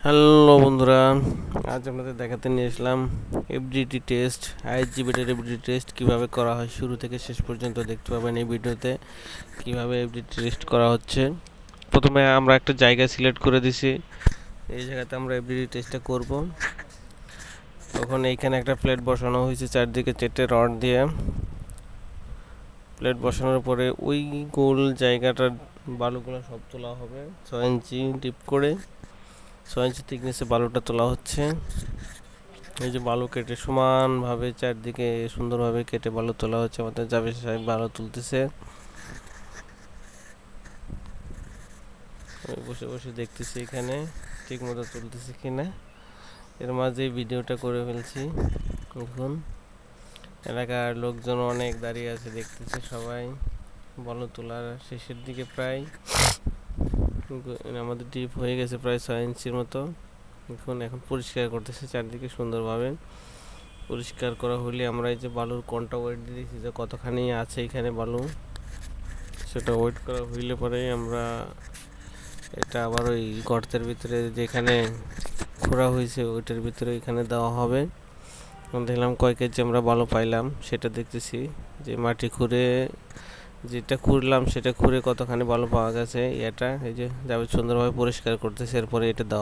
Hello বন্ধুরা, আজ আপনাদের দেখাতে নিয়ে আসলাম এফডিটি টেস্ট। আইজিবিটের এফডিটি টেস্ট কীভাবে করা হয় শুরু থেকে শেষ পর্যন্ত দেখতে পাবেন এই ভিডিওতে কীভাবে এফডিটি টেস্ট করা হচ্ছে। প্রথমে আমরা একটা জায়গা সিলেক্ট করে দিছি, এই জায়গাতে আমরা এফডিটি টেস্টটা করব। তখন এইখানে একটা প্লেট বসানো হয়েছে, চারদিকে 4টে রড দিয়ে প্লেট বসানোর পরে ওই গোল জায়গাটার বালুগুলো সব তোলা হবে 6 ইঞ্চি ডিপ করে। 6 ইঞ্চি থিকনেসে বালুটা তোলা হচ্ছে। এই যে বালু কেটে সমানভাবে চারদিকে সুন্দরভাবে কেটে বালু তোলা হচ্ছে। আমাদের জাভেদ সাহেব বালু তুলতেছে, আমি বসে বসে দেখতেছি এখানে ঠিক মতো তুলতেছে কিনা। এর মাঝে ভিডিওটা করে ফেলছি। এখন এলাকার লোকজন অনেক দাঁড়িয়ে আছে, দেখতেছে সবাই। বালু তোলার শেষের দিকে প্রায় আমাদের ডিপ হয়ে গেছে প্রায় 6 ইঞ্চির মতো। এখন পরিষ্কার করতেছে চারদিকে সুন্দরভাবে। পরিষ্কার করা হলে আমরা এই যে বালুর কোনটা ওয়েট দিয়ে দিচ্ছি যে কতখানি আছে এখানে বালু, সেটা ওয়েট করা হইলে পরেই আমরা এটা আবার ওই গর্তের ভিতরে যেখানে খোঁড়া হয়েছে ওইটার ভিতরে এখানে দেওয়া হবে। দেখলাম কয় কেজি আমরা বালু পাইলাম সেটা দেখতেছি, যে মাটি খুঁড়ে যেটা খুঁড়লাম সেটা খুঁড়ে কতখানি বালু পাওয়া গেছে। এটা এই যে যাবে সুন্দরভাবে পরিষ্কার করতেছে, এরপরে এটা দেওয়া